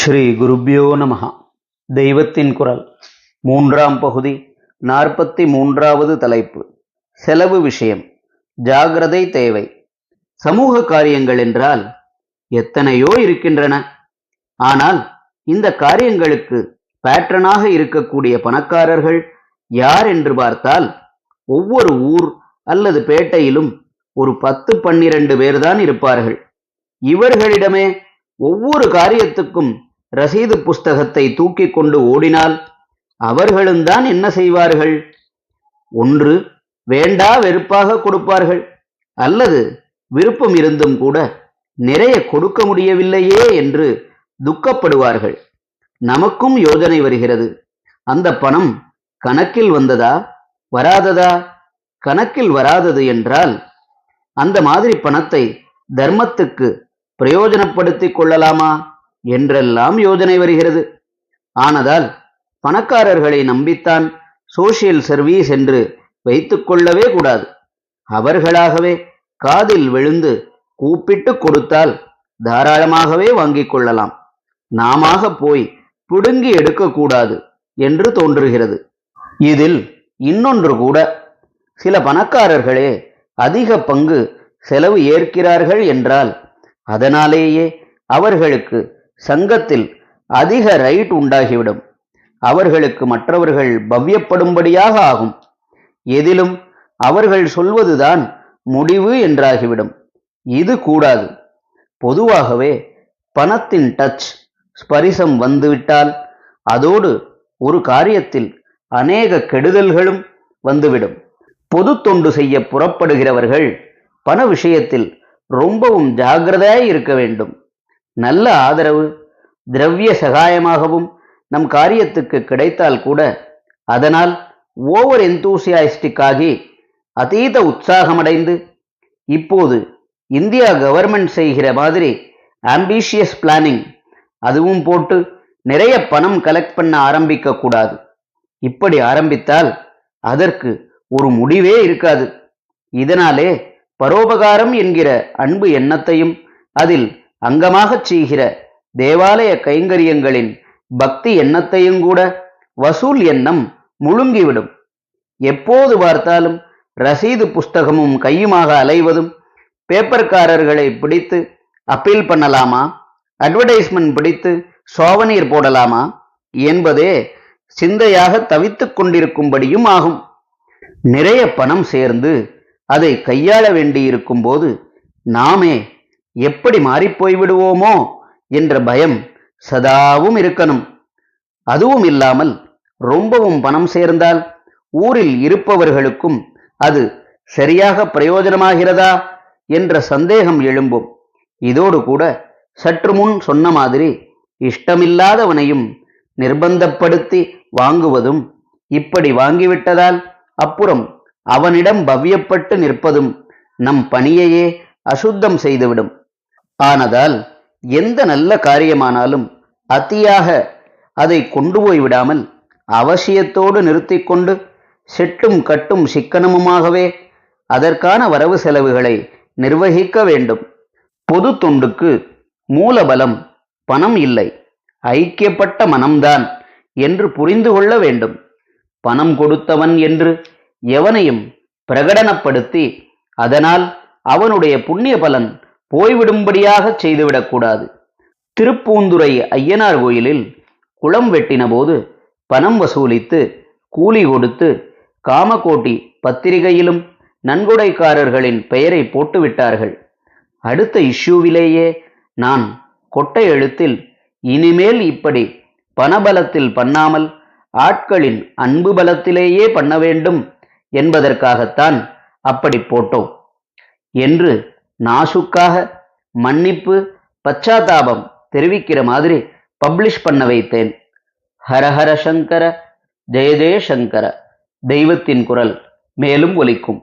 ஸ்ரீ குருப்யோ நமஹ. தெய்வத்தின் குரல் மூன்றாம் பகுதி 43வது தலைப்பு. செலவு விஷயம். ஜாகிரதை தேவை. சமூக காரியங்கள் என்றால் எத்தனையோ இருக்கின்றன. ஆனால் இந்த காரியங்களுக்கு பேட்ரனாக இருக்கக்கூடிய பணக்காரர்கள் யார் என்று பார்த்தால் ஒவ்வொரு ஊர் அல்லது பேட்டையிலும் ஒரு 10-12 பேர்தான் இருப்பார்கள். இவர்களிடமே ஒவ்வொரு காரியத்துக்கும் ரசீது புஸ்தகத்தை தூக்கி கொண்டு ஓடினால் அவர்களும் தான் என்ன செய்வார்கள்? ஒன்று வேண்டா வெறுப்பாக கொடுப்பார்கள், அல்லது விருப்பம் இருந்தும் கூட நிறைய கொடுக்க முடியவில்லையே என்று துக்கப்படுவார்கள். நமக்கும் யோசனை வருகிறது, அந்த பணம் கணக்கில் வந்ததா வராததா? கணக்கில் வராதது என்றால் அந்த மாதிரி பணத்தை தர்மத்துக்கு பிரயோஜனப்படுத்திக் கொள்ளலாமா என்றெல்லாம் யோசனை வருகிறது. ஆனதால் பணக்காரர்களை நம்பித்தான் சோசியல் சர்வீஸ் என்று வைத்துக் கொள்ளவே கூடாது. அவர்களாகவே காதில் விழுந்து கூப்பிட்டு கொடுத்தால் தாராளமாகவே வாங்கிக் கொள்ளலாம். நாமாக போய் பிடுங்கி எடுக்கக்கூடாது என்று தோன்றுகிறது. இதில் இன்னொன்று கூட, சில பணக்காரர்களே அதிக பங்கு செலவு ஏற்கிறார்கள் என்றால் அதனாலேயே அவர்களுக்கு சங்கத்தில் அதிக ரைட் உண்டாகிவிடும். அவர்களுக்கு மற்றவர்கள் பவ்யப்படும்படியாக ஆகும். எதிலும் அவர்கள் சொல்வதுதான் முடிவு என்றாகிவிடும். இது கூடாது. பொதுவாகவே பணத்தின் டச், ஸ்பரிசம் வந்துவிட்டால் அதோடு ஒரு காரியத்தில் அநேக கெடுதல்களும் வந்துவிடும். பொது தொண்டு செய்ய புறப்படுகிறவர்கள் பண விஷயத்தில் ரொம்பவும் ஜாகிரதையாய் இருக்க வேண்டும். நல்ல ஆதரவு திரவிய சகாயமாகவும் நம் காரியத்துக்கு கிடைத்தால் கூட அதனால் ஓவர் எந்தூசியாஸ்டிக் ஆகி அதீத உற்சாகமடைந்து இப்போது இந்தியா கவர்மெண்ட் செய்கிற மாதிரி ஆம்பிஷியஸ் பிளானிங் அதுவும் போட்டு நிறைய பணம் கலெக்ட் பண்ண ஆரம்பிக்க கூடாது. இப்படி ஆரம்பித்தால் அதற்கு ஒரு முடிவே இருக்காது. இதனாலே பரோபகாரம் என்கிற அன்பு எண்ணத்தையும் அதில் அங்கமாகச் செய்கிற தேவாலய கைங்கரியங்களின் பக்தி எண்ணத்தையும் கூட வசூல் எண்ணம் முழுங்கிவிடும். எப்போது பார்த்தாலும் ரசீது புஸ்தகமும் கையுமாக அலைவதும், பேப்பர்காரர்களை பிடித்து அப்பீல் பண்ணலாமா, அட்வர்டைஸ்மெண்ட் பிடித்து சோவனீர் போடலாமா என்பதே சிந்தையாக தவித்துக் கொண்டிருக்கும்படியும் ஆகும். நிறைய பணம் சேர்ந்து அதை கையாள வேண்டியிருக்கும் போது நாமே எப்படி மாறிப்போய்விடுவோமோ என்ற பயம் சதாவும் இருக்கணும். அதுவும் இல்லாமல் ரொம்பவும் பணம் சேர்ந்தால் ஊரில் இருப்பவர்களுக்கும் அது சரியாக பிரயோஜனமாகிறதா என்ற சந்தேகம் எழும்பும். இதோடு கூட சற்று முன் சொன்ன மாதிரி இஷ்டமில்லாதவனையும் நிர்பந்தப்படுத்தி வாங்குவதும், இப்படி வாங்கிவிட்டதால் அப்புறம் அவனிடம் பவ்யப்பட்டு நிற்பதும் நம் பணியையே அசுத்தம் செய்துவிடும். ஆனதால் எந்த நல்ல காரியமானாலும் அத்தியாக அதை கொண்டு போய் விடாமல் அவசியத்தோடு நிறுத்தி கொண்டு செட்டும் கட்டும் சிக்கனமுமாகவே அதற்கான வரவு செலவுகளை நிர்வகிக்க வேண்டும். பொது தொண்டுக்கு மூலபலம் பணம் இல்லை, ஐக்கியப்பட்ட மனம்தான் என்று புரிந்து கொள்ள வேண்டும். பணம் கொடுத்தவன் என்று எவனையும் பிரகடனப்படுத்தி அதனால் அவனுடைய புண்ணிய பலன் போய்விடும்படியாக செய்துவிடக்கூடாது. திருப்பூந்துறை ஐயனார் கோயிலில் குளம் வெட்டின போது பணம் வசூலித்து கூலி கொடுத்து காமகோட்டி பத்திரிகையிலும் நன்கொடைக்காரர்களின் பெயரை போட்டுவிட்டார்கள். அடுத்த இஷ்யூவிலேயே நான் கொட்டை எழுத்தில் இனிமேல் இப்படி பணபலத்தில் பண்ணாமல் ஆட்களின் அன்பு பலத்திலேயே பண்ண வேண்டும் என்பதற்காகத்தான் அப்படி போட்டோம் என்று நாசுக்காக மன்னிப்பு பச்சாதாபம் தெரிவிக்கிற மாதிரி பப்ளிஷ் பண்ண வைத்தேன். ஹரஹர சங்கர, ஜெய ஜெய சங்கர. தெய்வத்தின் குரல் மேலும் ஒலிக்கும்.